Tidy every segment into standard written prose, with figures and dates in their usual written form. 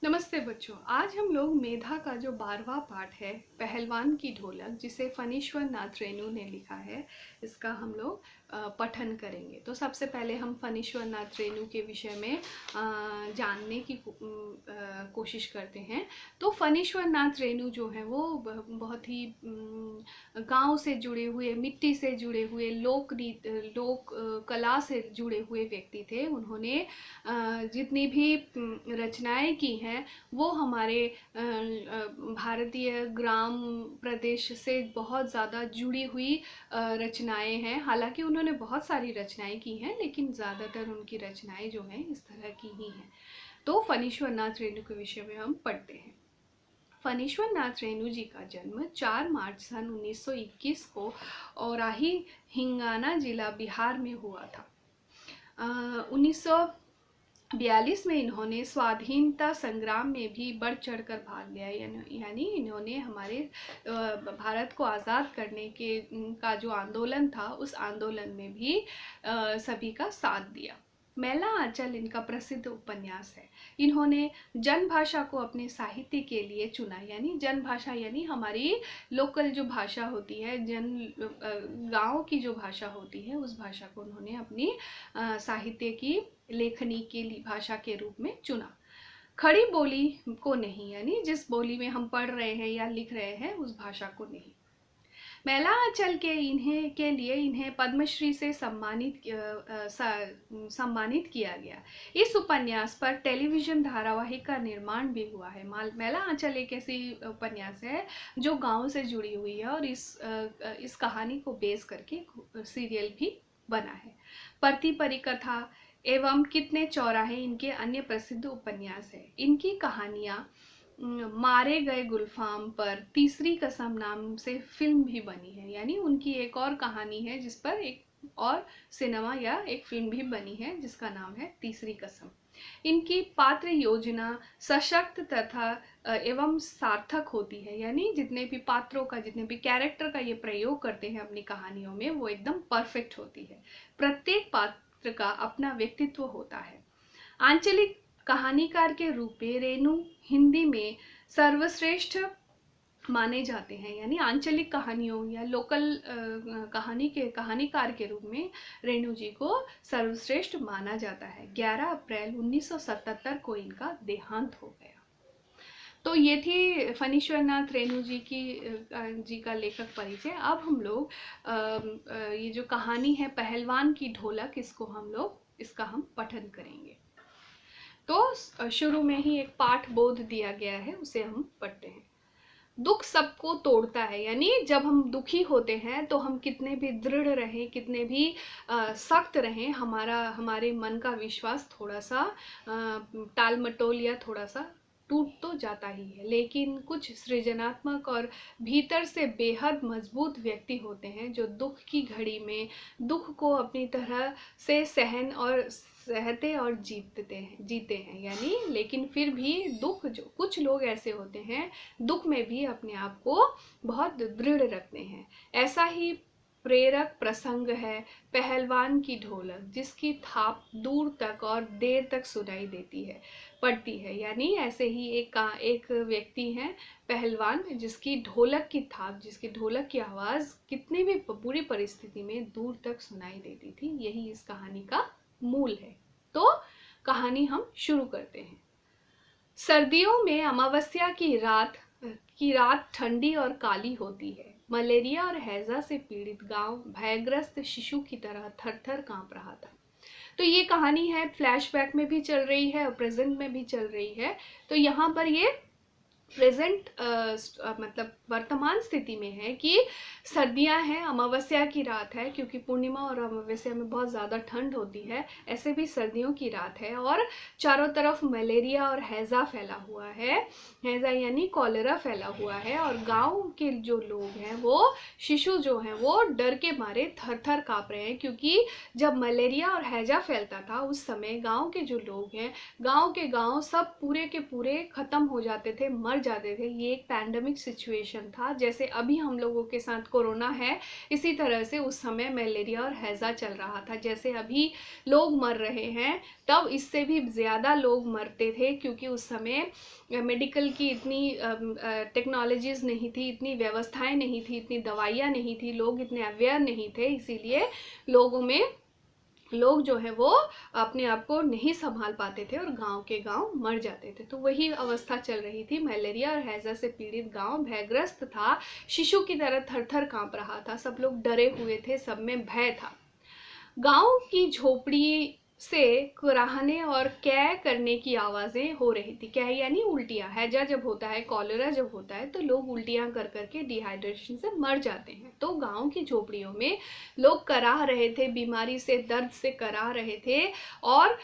नमस्ते बच्चों। आज हम लोग मेधा का जो 12वां पाठ है पहलवान की ढोलक, जिसे फणीश्वर नाथ रेणु ने लिखा है, इसका हम लोग पठन करेंगे। तो सबसे पहले हम फणीश्वर नाथ रेणु के विषय में जानने की कोशिश करते हैं। तो फणीश्वर नाथ रेणु जो है वो बहुत ही गांव से जुड़े हुए, मिट्टी से जुड़े हुए, लोक कला से जुड़े हुए व्यक्ति थे। उन्होंने जितनी भी रचनाएं की हैं वो हमारे भारतीय ग्राम प्रदेश से बहुत ज़्यादा जुड़ी हुई रचनाएं हैं। हालांकि उन्होंने बहुत सारी रचनाएं की हैं, लेकिन ज़्यादातर उनकी रचनाएं जो हैं इस तरह की ही हैं। तो फणीश्वर नाथ रेणु के विषय में हम पढ़ते हैं। फणीश्वर नाथ रेणु जी का जन्म 4 मार्च सन 1921 को औराही हिंगाना जिला बिहार में हुआ था। 1942 में इन्होंने स्वाधीनता संग्राम में भी बढ़ चढ़कर भाग लिया, यानी इन्होंने हमारे भारत को आज़ाद करने के का जो आंदोलन था, उस आंदोलन में भी सभी का साथ दिया। मैला आंचल इनका प्रसिद्ध उपन्यास है। इन्होंने जन भाषा को अपने साहित्य के लिए चुना, यानी जन भाषा यानी हमारी लोकल जो भाषा होती है, गांव की जो भाषा होती है, उस भाषा को उन्होंने अपनी साहित्य की लेखनी की भाषा के रूप में चुना। खड़ी बोली को नहीं, यानी जिस बोली में हम पढ़ रहे हैं या लिख रहे हैं उस भाषा को नहीं। मैला आंचल के लिए इन्हें पद्मश्री से सम्मानित किया गया। इस उपन्यास पर टेलीविजन धारावाहिक का निर्माण भी हुआ है। मैला आंचल एक ऐसी उपन्यास है जो गांव से जुड़ी हुई है, और इस कहानी को बेस करके सीरियल भी बना है। परती परिकथा एवं कितने चौराहे इनके अन्य प्रसिद्ध उपन्यास है। इनकी कहानियां मारे गए गुलफाम पर तीसरी कसम नाम से फिल्म भी बनी है, यानी उनकी एक और कहानी है जिस पर एक और सिनेमा या एक फिल्म भी बनी है जिसका नाम है तीसरी कसम। इनकी पात्र योजना सशक्त तथा एवं सार्थक होती है, यानी जितने भी पात्रों का, जितने भी कैरेक्टर का ये प्रयोग करते हैं अपनी कहानियों में, वो एकदम परफेक्ट होती है। प्रत्येक पात्र का अपना व्यक्तित्व होता है। आंचलिक कहानीकार के रूप में रेणु हिंदी में सर्वश्रेष्ठ माने जाते हैं, यानी आंचलिक कहानियों या लोकल कहानीकार के रूप में रेणु जी को सर्वश्रेष्ठ माना जाता है। 11 अप्रैल 1977 को इनका देहांत हो गया। तो ये थी फणीश्वर नाथ रेणु जी का लेखक परिचय। अब हम लोग ये जो कहानी है पहलवान की ढोलक, इसका हम पठन करेंगे। तो शुरू में ही एक पाठ बोध दिया गया है, उसे हम पढ़ते हैं। दुख सबको तोड़ता है, यानी जब हम दुखी होते हैं तो हम कितने भी दृढ़ रहें, कितने भी सख्त रहें, हमारे मन का विश्वास थोड़ा सा टाल मटोल या थोड़ा सा टूट तो जाता ही है। लेकिन कुछ सृजनात्मक और भीतर से बेहद मजबूत व्यक्ति होते हैं जो दुख की घड़ी में दुख को अपनी तरह से सहते और जीते हैं, यानी लेकिन फिर भी कुछ लोग ऐसे होते हैं दुख में भी अपने आप को बहुत दृढ़ रखते हैं। ऐसा ही प्रेरक प्रसंग है पहलवान की ढोलक, जिसकी थाप दूर तक और देर तक सुनाई पड़ती है। यानी ऐसे ही एक व्यक्ति है पहलवान, जिसकी ढोलक की आवाज कितनी भी बुरी परिस्थिति में दूर तक सुनाई देती थी। यही इस कहानी का मूल है। तो कहानी हम शुरू करते हैं। सर्दियों में अमावस्या की रात ठंडी और काली होती है। मलेरिया और हैजा से पीड़ित गांव भयग्रस्त शिशु की तरह थर-थर कांप रहा था। तो ये कहानी है, फ्लैशबैक में भी चल रही है और प्रेजेंट में भी चल रही है। तो यहाँ पर ये प्रेजेंट मतलब वर्तमान स्थिति में है कि सर्दियां हैं, अमावस्या की रात है, क्योंकि पूर्णिमा और अमावस्या में बहुत ज़्यादा ठंड होती है। ऐसे भी सर्दियों की रात है और चारों तरफ मलेरिया और हैजा फैला हुआ है। हैजा यानी कॉलेरा फैला हुआ है, और गांव के जो लोग हैं, वो शिशु जो हैं, वो डर के मारे थर थर काँप रहे हैं। क्योंकि जब मलेरिया और हैजा फैलता था उस समय गाँव के जो लोग हैं, गाँव के गाँव सब पूरे के पूरे ख़त्म हो जाते थे, मर जाते थे। ये एक पैंडमिक सिचुएशन था, जैसे अभी हम लोगों के साथ कोरोना है, इसी तरह से उस समय मलेरिया और हैज़ा चल रहा था। जैसे अभी लोग मर रहे हैं, तब इससे भी ज़्यादा लोग मरते थे, क्योंकि उस समय मेडिकल की इतनी टेक्नोलॉजीज़ नहीं थी, इतनी व्यवस्थाएं नहीं थी, इतनी दवाइयाँ नहीं थी, लोग इतने अवेयर नहीं थे, इसीलिए लोग जो है वो अपने आप को नहीं संभाल पाते थे और गांव के गांव मर जाते थे। तो वही अवस्था चल रही थी। मलेरिया और हैजा से पीड़ित गांव भयग्रस्त था, शिशु की तरह थर थर कांप रहा था, सब लोग डरे हुए थे, सब में भय था। गांव की झोपड़ी से कुराहने और कै करने की आवाजें हो रही थी। कै यानी उल्टियां, हैजा जब होता है, कॉलेरा जब होता है, तो लोग उल्टियां कर करके डिहाइड्रेशन से मर जाते हैं। तो गांव की झोपड़ियों में लोग कराह रहे थे, बीमारी से, दर्द से कराह रहे थे, और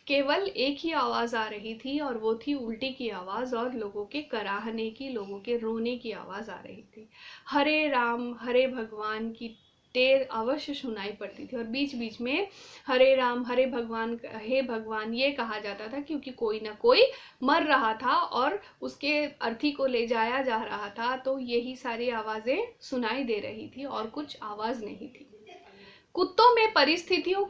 केवल एक ही आवाज आ रही थी, और वो थी उल्टी की आवाज और लोगों के कराहने की, लोगों के रोने की आवाज आ रही थी। हरे राम हरे भगवान की टेर अवश्य सुनाई पड़ती थी, और बीच बीच में हरे राम हरे भगवान, हे भगवान ये कहा जाता था, क्योंकि कोई ना कोई मर रहा था और उसके अर्थी को ले जाया जा रहा था। तो यही सारी आवाजें सुनाई दे रही थी और कुछ आवाज नहीं थी। कुत्तों में परिस्थितियों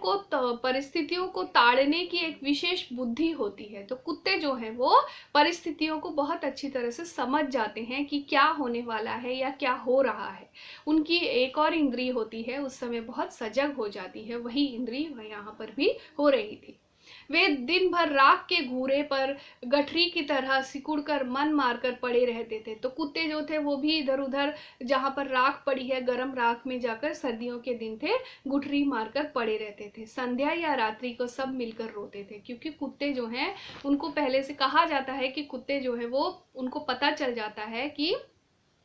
को ताड़ने की एक विशेष बुद्धि होती है। तो कुत्ते जो हैं वो परिस्थितियों को बहुत अच्छी तरह से समझ जाते हैं कि क्या होने वाला है या क्या हो रहा है। उनकी एक और इंद्री होती है, उस समय बहुत सजग हो जाती है, वही इंद्री यहाँ पर भी हो रही थी। वे दिन भर राख के घूरे पर गठरी की तरह सिकुड़कर मन मारकर पड़े रहते थे। तो कुत्ते जो थे वो भी इधर उधर, जहाँ पर राख पड़ी है, गर्म राख में जाकर, सर्दियों के दिन थे, गुठरी मारकर पड़े रहते थे। संध्या या रात्रि को सब मिलकर रोते थे, क्योंकि कुत्ते जो हैं उनको पहले से कहा जाता है कि कुत्ते जो है वो, उनको पता चल जाता है कि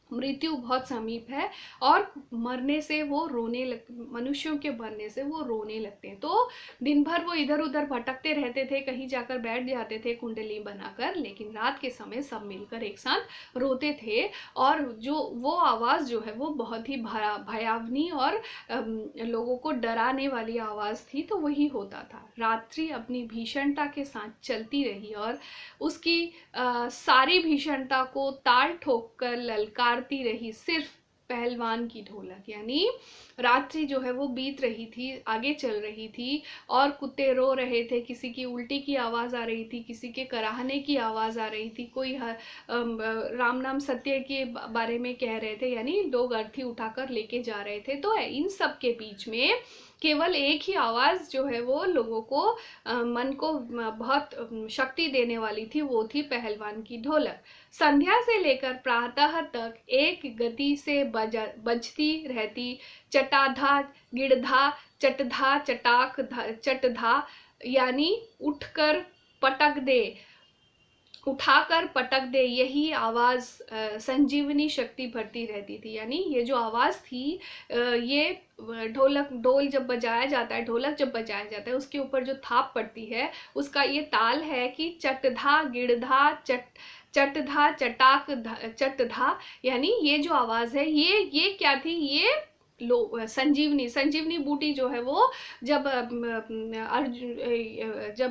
मृत्यु बहुत समीप है, और मरने से वो रोने लगते, मनुष्यों के मरने से वो रोने लगते हैं। तो दिन भर वो इधर उधर भटकते रहते थे, कहीं जाकर बैठ जाते थे कुंडली बनाकर, लेकिन रात के समय सब मिलकर एक साथ रोते थे। और जो वो आवाज़ जो है वो बहुत ही भयावनी और लोगों को डराने वाली आवाज़ थी। तो वही होता था। रात्रि अपनी भीषणता के साथ चलती रही, और उसकी सारी भीषणता को ताल ठोक कर ललकारती रही सिर्फ पहलवान की ढोलक। यानी रात्रि जो है वो बीत रही थी, आगे चल रही थी, और कुत्ते रो रहे थे, किसी की उल्टी की आवाज़ आ रही थी, किसी के कराहने की आवाज़ आ रही थी, कोई राम नाम सत्य के बारे में कह रहे थे, यानी लोग अर्थी उठाकर लेके जा रहे थे। तो इन सब के बीच में केवल एक ही आवाज़ जो है वो लोगों को, मन को बहुत शक्ति देने वाली थी, वो थी पहलवान की ढोलक। संध्या से लेकर प्रातः तक एक गति से बजती रहती। चटाधा गिड़धा चटधा चटाक चटधा, यानी उठकर पटक दे, उठाकर पटक दे, यही आवाज़ संजीवनी शक्ति भरती रहती थी। यानी ये जो आवाज़ थी, ये ढोल जब बजाया जाता है, ढोलक जब बजाया जाता है, उसके ऊपर जो थाप पड़ती है, उसका ये ताल है कि चटधा गिड़धा चटधा चटाक चटधा। यानी ये जो आवाज़ है, ये क्या थी, ये संजीवनी बूटी जो है वो, जब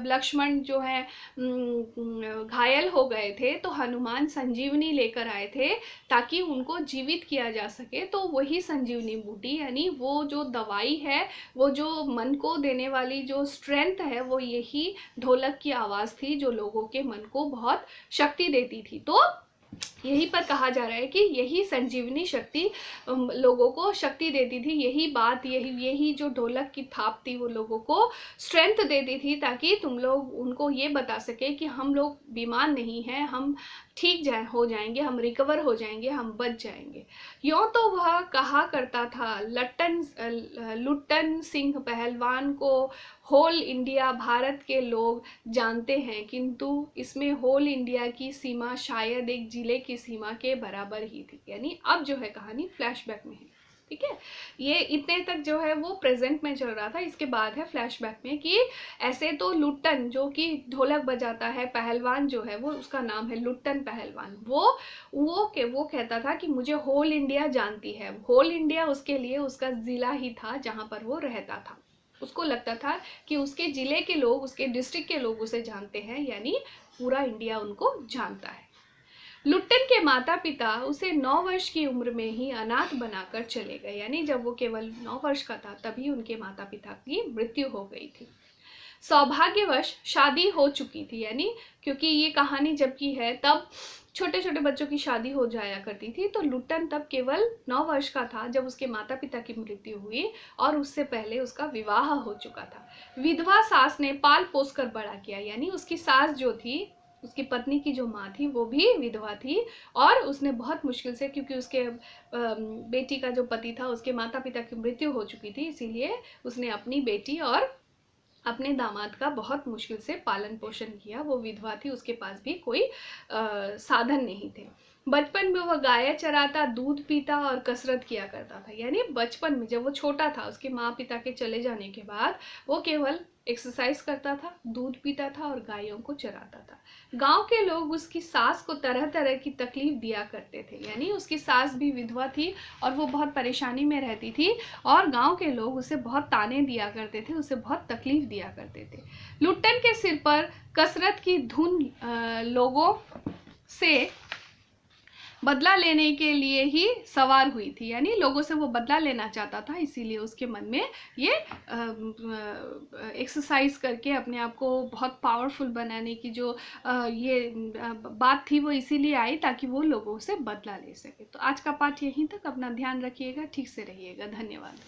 लक्ष्मण जो है घायल हो गए थे, तो हनुमान संजीवनी लेकर आए थे ताकि उनको जीवित किया जा सके। तो वही संजीवनी बूटी, यानी वो जो दवाई है, वो जो मन को देने वाली जो स्ट्रेंथ है, वो यही ढोलक की आवाज़ थी, जो लोगों के मन को बहुत शक्ति देती थी। तो यही पर कहा जा रहा है कि यही संजीवनी शक्ति लोगों को शक्ति देती थी। यही बात, यही जो ढोलक की थाप थी, वो लोगों को स्ट्रेंथ देती थी, ताकि तुम लोग उनको ये बता सके कि हम लोग बीमार नहीं हैं, हम ठीक हो जाएंगे, हम रिकवर हो जाएंगे, हम बच जाएंगे। यूँ तो वह कहा करता था, लुट्टन सिंह पहलवान को होल इंडिया भारत के लोग जानते हैं, किंतु इसमें होल इंडिया की सीमा शायद एक जिले की सीमा के बराबर ही थी। यानी अब जो है कहानी फ्लैशबैक में है, ठीक है। ये इतने तक जो है वो प्रेजेंट में चल रहा था। इसके बाद है फ्लैशबैक में कि ऐसे तो लुट्टन जो कि ढोलक बजाता है, पहलवान जो है वो, उसका नाम है लुट्टन पहलवान, वो कहता था कि मुझे होल इंडिया जानती है। होल इंडिया उसके लिए उसका जिला ही था जहाँ पर वो रहता था। उसको लगता था कि उसके जिले के लोग, उसके डिस्ट्रिक्ट के लोग उसे जानते हैं, यानी पूरा इंडिया उनको जानता है। लुट्टन के माता पिता उसे 9 वर्ष की उम्र में ही अनाथ बनाकर चले गए, यानी जब वो केवल 9 वर्ष का था तभी उनके माता पिता की मृत्यु हो गई थी। सौभाग्यवश शादी हो चुकी थी, यानी क्योंकि ये कहानी जब की है तब छोटे छोटे बच्चों की शादी हो जाया करती थी, तो लुट्टन तब केवल 9 वर्ष का था जब उसके माता पिता की मृत्यु हुई और उससे पहले उसका विवाह हो चुका था। विधवा सास ने पाल पोस कर बड़ा किया, यानी उसकी सास जो थी, उसकी पत्नी की जो माँ थी वो भी विधवा थी और उसने बहुत मुश्किल से, क्योंकि उसके बेटी का जो पति था उसके माता पिता की मृत्यु हो चुकी थी, इसीलिए उसने अपनी बेटी और अपने दामाद का बहुत मुश्किल से पालन पोषण किया। वो विधवा थी, उसके पास भी कोई साधन नहीं थे। बचपन में वह गाय चराता, दूध पीता और कसरत किया करता था, यानी बचपन में जब वो छोटा था उसके माँ पिता के चले जाने के बाद वो केवल एक्सरसाइज करता था, दूध पीता था और गायों को चराता था। गांव के लोग उसकी सास को तरह तरह की तकलीफ दिया करते थे, यानी उसकी सास भी विधवा थी और वो बहुत परेशानी में रहती थी और गांव के लोग उसे बहुत ताने दिया करते थे, उसे बहुत तकलीफ दिया करते थे। लुट्टन के सिर पर कसरत की धुन लोगों से बदला लेने के लिए ही सवार हुई थी, यानी लोगों से वो बदला लेना चाहता था, इसीलिए उसके मन में ये एक्सरसाइज करके अपने आप को बहुत पावरफुल बनाने की जो ये बात थी वो इसीलिए आई ताकि वो लोगों से बदला ले सके। तो आज का पाठ यहीं तक, अपना ध्यान रखिएगा, ठीक से रहिएगा, धन्यवाद।